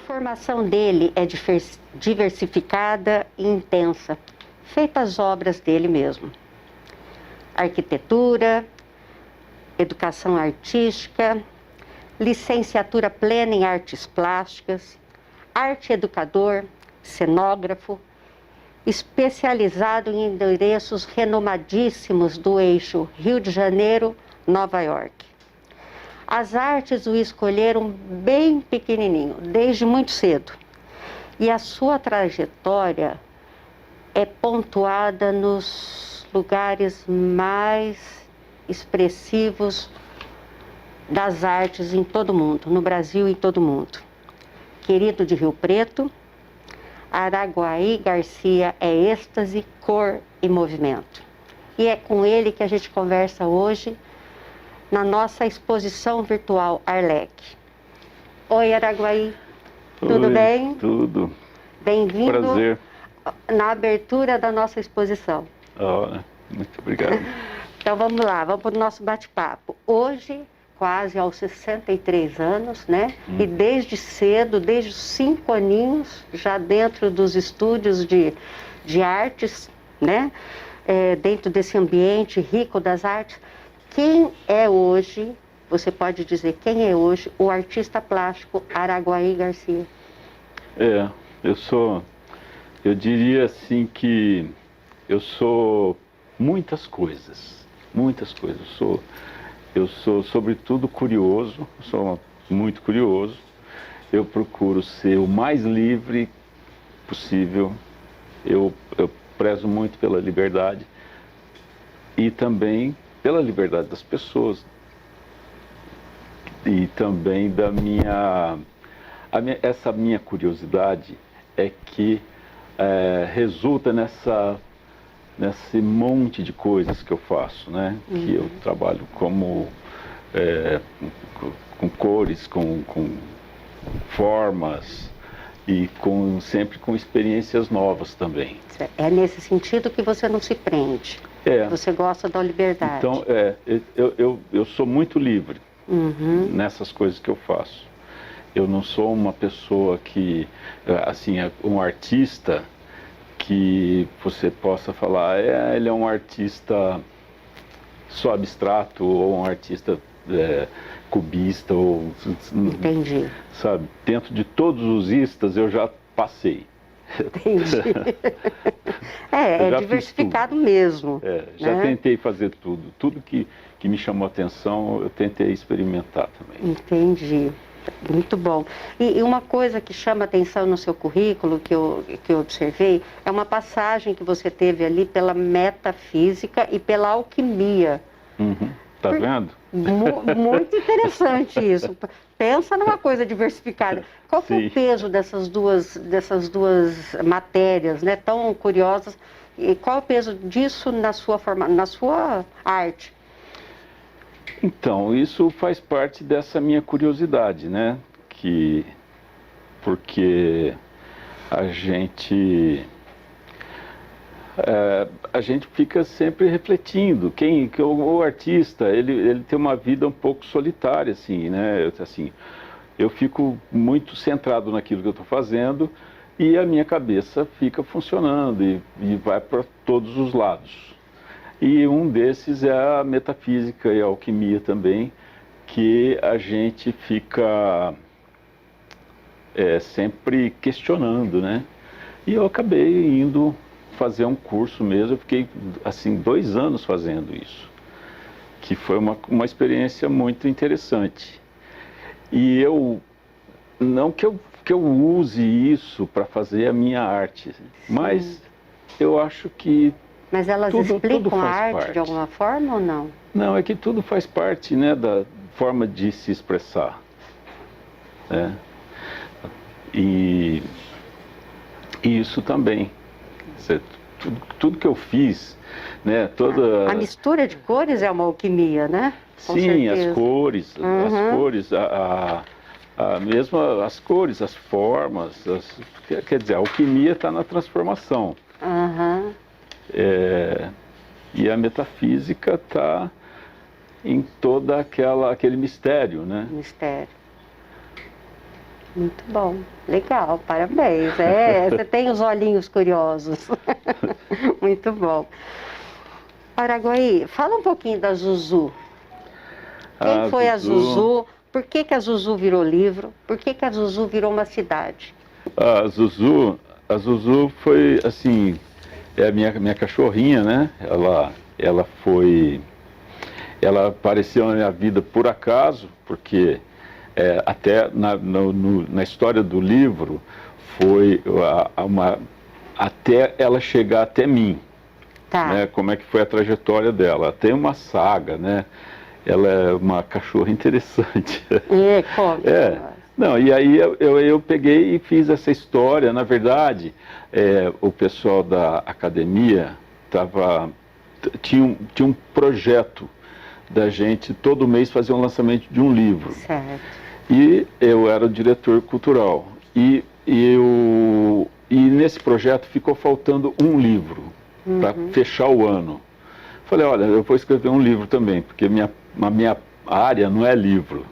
formação dele é diversificada e intensa, feita as obras dele mesmo. Arquitetura, educação artística, licenciatura plena em artes plásticas, arte educador, cenógrafo, especializado em endereços renomadíssimos do eixo Rio de Janeiro, Nova York. As artes o escolheram bem pequenininho, desde muito cedo. E a sua trajetória é pontuada nos lugares mais expressivos das artes em todo o mundo, no Brasil e em todo o mundo. Querido de Rio Preto, Araguaí Garcia é êxtase, cor e movimento. E é com ele que a gente conversa hoje na nossa exposição virtual Arlec. Oi, Araguaí, tudo bem? Tudo. Bem-vindo. Prazer. Na abertura da nossa exposição. Muito obrigado. Então vamos lá, vamos para o nosso bate-papo. Hoje, quase aos 63 anos, né? E desde cedo, desde os 5 aninhos, já dentro dos estúdios de artes, né? Dentro desse ambiente rico das artes. Quem é hoje, você pode dizer, quem é hoje o artista plástico Araguaí Garcia? Eu diria assim que eu sou muitas coisas. Eu sou sobretudo curioso, sou muito curioso. Eu procuro ser o mais livre possível. Eu prezo muito pela liberdade e também pela liberdade das pessoas e também essa minha curiosidade é que resulta nesse monte de coisas que eu faço, né? Que eu trabalho como com cores, com formas e sempre com experiências novas também. É nesse sentido que você não se prende. Você gosta da liberdade. Então, eu sou muito livre nessas coisas que eu faço. Eu não sou uma pessoa que, assim, um artista que você possa falar, ele é um artista só abstrato ou um artista cubista. Entendi. Sabe, dentro de todos os istas eu já passei. Entendi. É diversificado mesmo. Já tentei fazer tudo que me chamou a atenção, eu tentei experimentar também. Entendi. Muito bom. E uma coisa que chama atenção no seu currículo, que eu observei, é uma passagem que você teve ali pela metafísica e pela alquimia. Tá vendo? Muito interessante isso. Pensa numa coisa diversificada. Qual que é o peso dessas duas matérias, né, tão curiosas? E qual é o peso disso na sua arte? Então, isso faz parte dessa minha curiosidade, né? Porque a gente fica sempre refletindo. O artista, ele tem uma vida um pouco solitária, assim, né? Eu fico muito centrado naquilo que eu estou fazendo e a minha cabeça fica funcionando e vai para todos os lados. E um desses é a metafísica e a alquimia também, que a gente fica sempre questionando, né? E eu acabei indo fazer um curso mesmo, eu fiquei assim 2 anos fazendo isso, que foi uma experiência muito interessante. E não que eu use isso para fazer a minha arte, mas eu acho que mas elas explicam a arte de alguma forma ou não? Não, é que tudo faz parte, né, da forma de se expressar, né? E isso também. Tudo que eu fiz, né, A mistura de cores é uma alquimia, né? Com sim, certeza. as cores, mesmo as cores, as formas, quer dizer, a alquimia está na transformação. E a metafísica está em todo aquele mistério, né? Mistério. Muito bom, legal, parabéns. É, você tem os olhinhos curiosos. Muito bom. Paraguai, fala um pouquinho da Zuzu. Quem foi a Zuzu? Por que que a Zuzu virou livro? Por que que a Zuzu virou uma cidade? A Zuzu foi assim, é a minha cachorrinha, né? Ela apareceu na minha vida por acaso, porque até na história do livro foi até ela chegar até mim. Tá. Né? Como é que foi a trajetória dela? Tem uma saga, né? Ela é uma cachorra interessante. Como? Não, e aí eu peguei e fiz essa história. Na verdade, o pessoal da academia tinha um projeto da gente todo mês fazer um lançamento de um livro. Certo. E eu era o diretor cultural. E nesse projeto ficou faltando um livro para fechar o ano. Falei, olha, eu vou escrever um livro também, porque a minha área não é livro.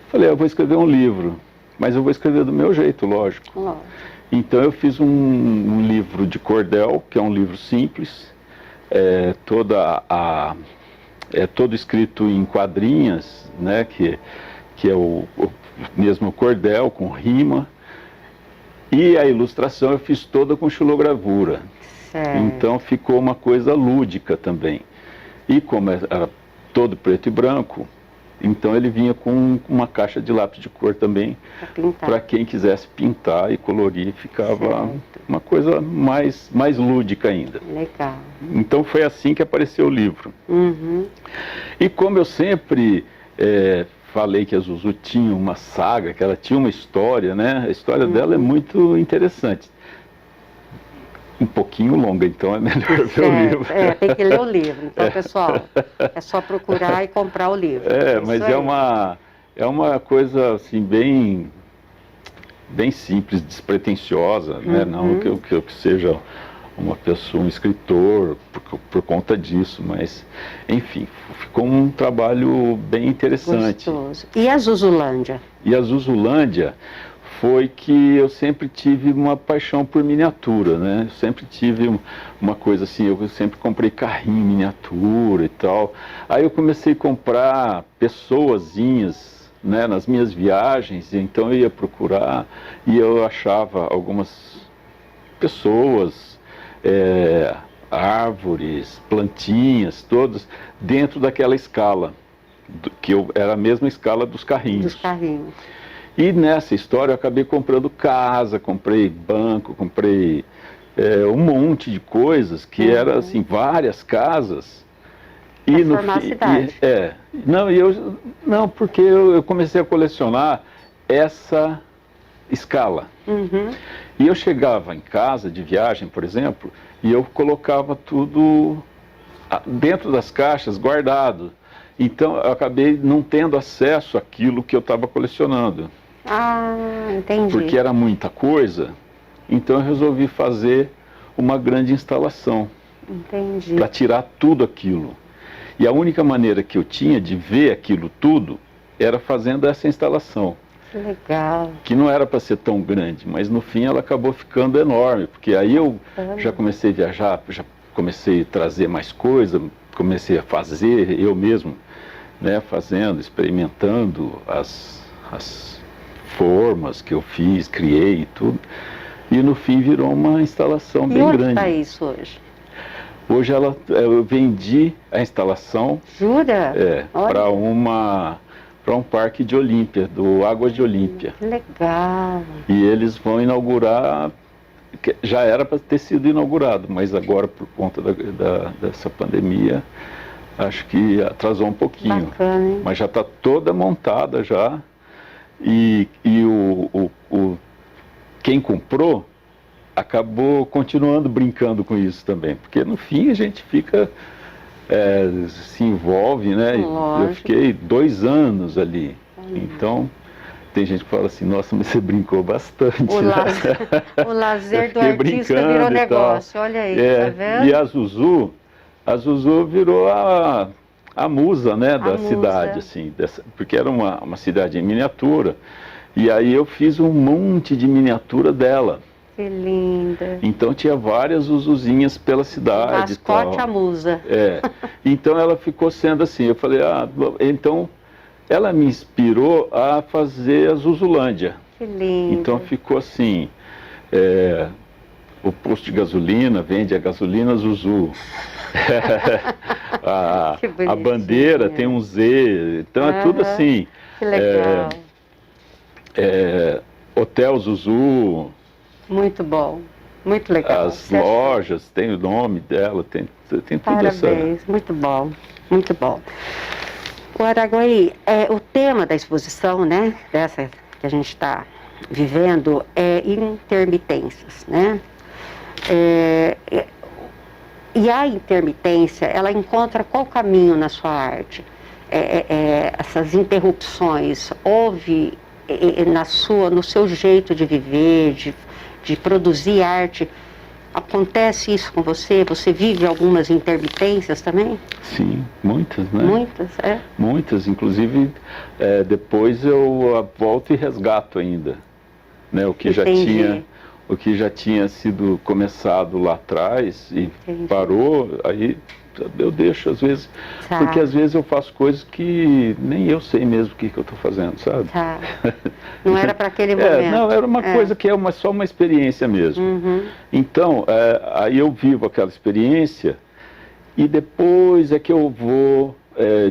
Falei, eu vou escrever um livro, mas eu vou escrever do meu jeito, lógico. Então eu fiz um livro de cordel, que é um livro simples, todo escrito em quadrinhas, né, que é o mesmo cordel, com rima, e a ilustração eu fiz toda com xilogravura. Então ficou uma coisa lúdica também. E como era todo preto e branco, então ele vinha com uma caixa de lápis de cor também, para quem quisesse pintar e colorir, ficava uma coisa mais lúdica ainda. Legal. Então foi assim que apareceu o livro. E como eu sempre falei que a Zuzu tinha uma saga, que ela tinha uma história, né? A história dela é muito interessante. Um pouquinho longa, então é melhor ver o livro. Tem que ler o livro. Então, pessoal, é só procurar e comprar o livro. Mas é uma coisa assim bem simples, despretensiosa, né? Não que eu seja uma pessoa, um escritor por conta disso, mas enfim, ficou um trabalho bem interessante. Gostoso. E a Zuzulândia? E a Zuzulândia foi que eu sempre tive uma paixão por miniatura, né? Eu sempre tive uma coisa assim, eu sempre comprei carrinho em miniatura e tal. Aí eu comecei a comprar pessoazinhas, né, nas minhas viagens, então eu ia procurar e eu achava algumas pessoas, árvores, plantinhas, todas dentro daquela escala, era a mesma escala dos carrinhos. Dos carrinhos. E nessa história eu acabei comprando casa, comprei banco, comprei um monte de coisas, que era assim, várias casas. E formar a cidade. Não, porque eu comecei a colecionar essa escala. E eu chegava em casa de viagem, por exemplo, e eu colocava tudo dentro das caixas, guardado. Então eu acabei não tendo acesso àquilo que eu estava colecionando. Entendi. Porque era muita coisa, então eu resolvi fazer uma grande instalação. Entendi. Para tirar tudo aquilo. E a única maneira que eu tinha de ver aquilo tudo era fazendo essa instalação. Que legal. Que não era para ser tão grande, mas no fim ela acabou ficando enorme, porque aí eu já comecei a viajar, já comecei a trazer mais coisa, comecei a fazer eu mesmo, né, fazendo, experimentando as formas que eu fiz, criei e tudo. E no fim virou uma instalação bem grande. E onde está isso hoje? Hoje eu vendi a instalação. Jura? Para um parque de Olímpia, do Águas de Olímpia. Que legal. E eles vão inaugurar, já era para ter sido inaugurado, mas agora por conta dessa pandemia, acho que atrasou um pouquinho. Bacana, hein? Mas já está toda montada já. E quem comprou acabou continuando brincando com isso também, porque no fim a gente fica, se envolve, né? Lógico. Eu fiquei 2 anos ali, então tem gente que fala assim, nossa, mas você brincou bastante. O lazer do artista virou negócio, olha aí, tá vendo? E a Zuzu virou a musa, né, da cidade, assim, porque era uma cidade em miniatura. E aí eu fiz um monte de miniatura dela. Que linda. Então tinha várias Zuzuzinhas pela cidade. Mascote a musa. É. Então ela ficou sendo assim. Eu falei, então ela me inspirou a fazer a Zuzulândia. Que lindo. Então ficou assim. O posto de gasolina vende a gasolina Zuzu. A bandeira tem um Z. Então é tudo assim. Que legal. Hotel Zuzu. Muito bom, muito legal. As lojas, tem o nome dela, tem tudo. Parabéns, muito bom, muito bom. O Araguaí, o tema da exposição, né, dessa que a gente está vivendo, é intermitências, né? E a intermitência, ela encontra qual caminho na sua arte? Essas interrupções, houve no seu jeito de viver, de produzir arte, acontece isso com você? Você vive algumas intermitências também? Sim, muitas, né? Muitas, Muitas, inclusive depois eu volto e resgato ainda, né? O que já tinha sido começado lá atrás e parou, aí eu deixo às vezes, porque às vezes eu faço coisas que nem eu sei mesmo o que eu estou fazendo, sabe? Não era para aquele momento. Não, era uma coisa que é só uma experiência mesmo. Então, aí eu vivo aquela experiência e depois é que eu vou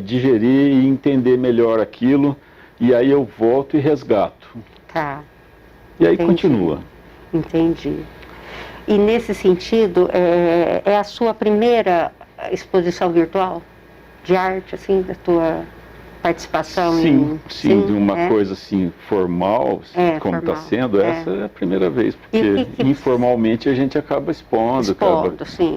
digerir e entender melhor aquilo e aí eu volto e resgato. E aí continua. Entendi. E nesse sentido, é a sua primeira exposição virtual de arte, assim, da tua participação? Sim, de uma coisa assim formal, como está sendo, essa é a primeira vez, porque informalmente a gente acaba expondo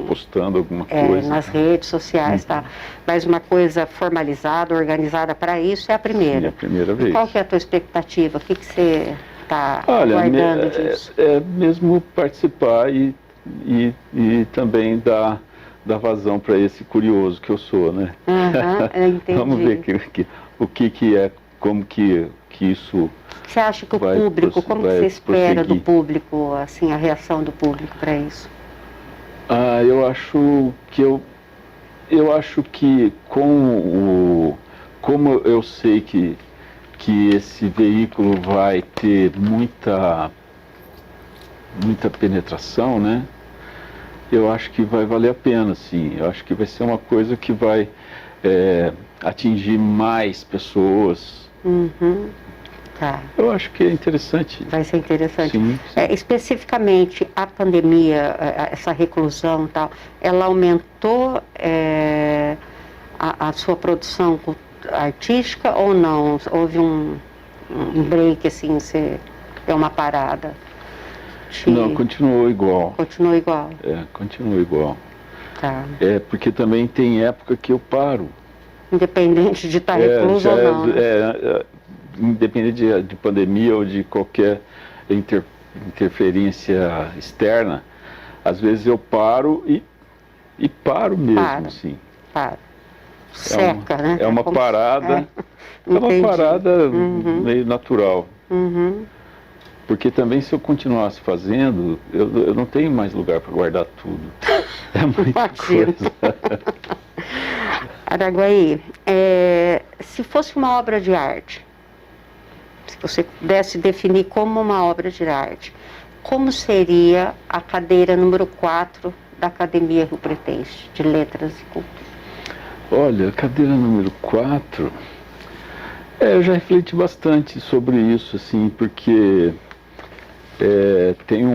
postando alguma coisa. Nas redes sociais, tá? Mas uma coisa formalizada, organizada para isso é a primeira. Sim, é a primeira vez. Qual que é a tua expectativa? O que você está aguardando disso? É mesmo participar e também dar vazão para esse curioso que eu sou, né? Entendi. Vamos ver o que é, como que isso. Você acha que o público, como você espera do público, assim, a reação do público para isso? Eu acho que como eu sei que esse veículo vai ter muita penetração, né? Eu acho que vai valer a pena, sim. Eu acho que vai ser uma coisa que vai atingir mais pessoas. Eu acho que é interessante. Vai ser interessante. Sim. Especificamente, a pandemia, essa reclusão e tal, ela aumentou a sua produção artística ou não? Houve um break, assim, você deu uma parada? Não, continuou igual. Continuou igual? Continuou igual. Porque também tem época que eu paro. Independente de estar recluso ou não, né? Independente de pandemia ou de qualquer interferência externa, às vezes eu paro e paro mesmo, sim. Seca, né? É uma parada, meio natural. Porque também se eu continuasse fazendo, eu não tenho mais lugar para guardar tudo. É muita coisa. Araguaí, se fosse uma obra de arte, se você pudesse definir como uma obra de arte, como seria a cadeira número 4 da Academia Rio Pretense, de Letras e Cultura? Olha, a cadeira número 4, eu já refleti bastante sobre isso, assim, porque tem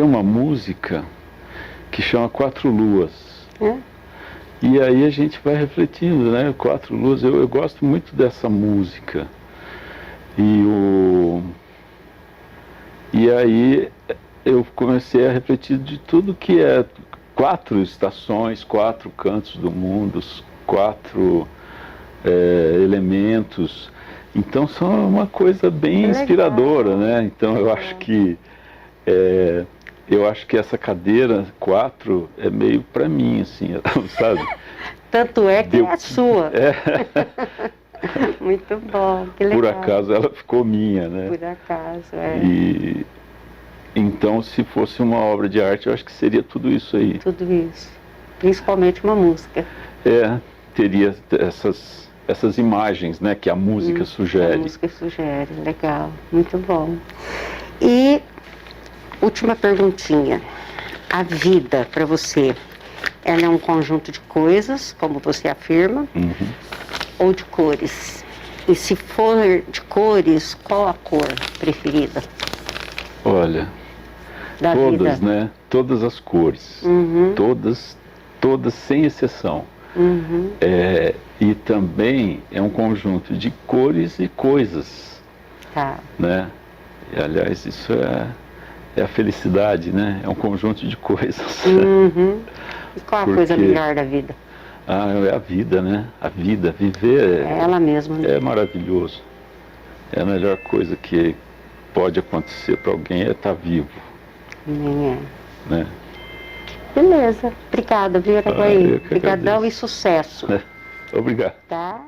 uma música que chama Quatro Luas. E aí a gente vai refletindo, né? Quatro Luas, eu gosto muito dessa música. E aí eu comecei a refletir de tudo que é 4 estações, 4 cantos do mundo, 4 elementos. Então são uma coisa bem inspiradora, né? Então eu acho que essa cadeira 4 é meio para mim, assim, sabe? Tanto é que é sua. Muito bom, que legal. Por acaso ela ficou minha, né? Por acaso, é. E então, se fosse uma obra de arte, eu acho que seria tudo isso aí. Tudo isso. Principalmente uma música. Teria essas imagens, né, que a música sugere. A música sugere, legal, muito bom. E última perguntinha. A vida para você, ela é um conjunto de coisas, como você afirma, ou de cores? E se for de cores, qual a cor preferida? Olha, Da todas, vida? né? Todas as cores. Todas sem exceção. E também é um conjunto de cores e coisas, Tá. né? E, aliás, isso é a felicidade, né? É um conjunto de coisas. E qual a coisa melhor da vida? É a vida, né? A vida, viver É ela mesma, né? é maravilhoso. É a melhor coisa que pode acontecer para alguém é estar vivo, Nem é. né? Beleza. Obrigada, viu, Araguaí? eu que Obrigadão agradeço. e sucesso. Obrigado. Tá?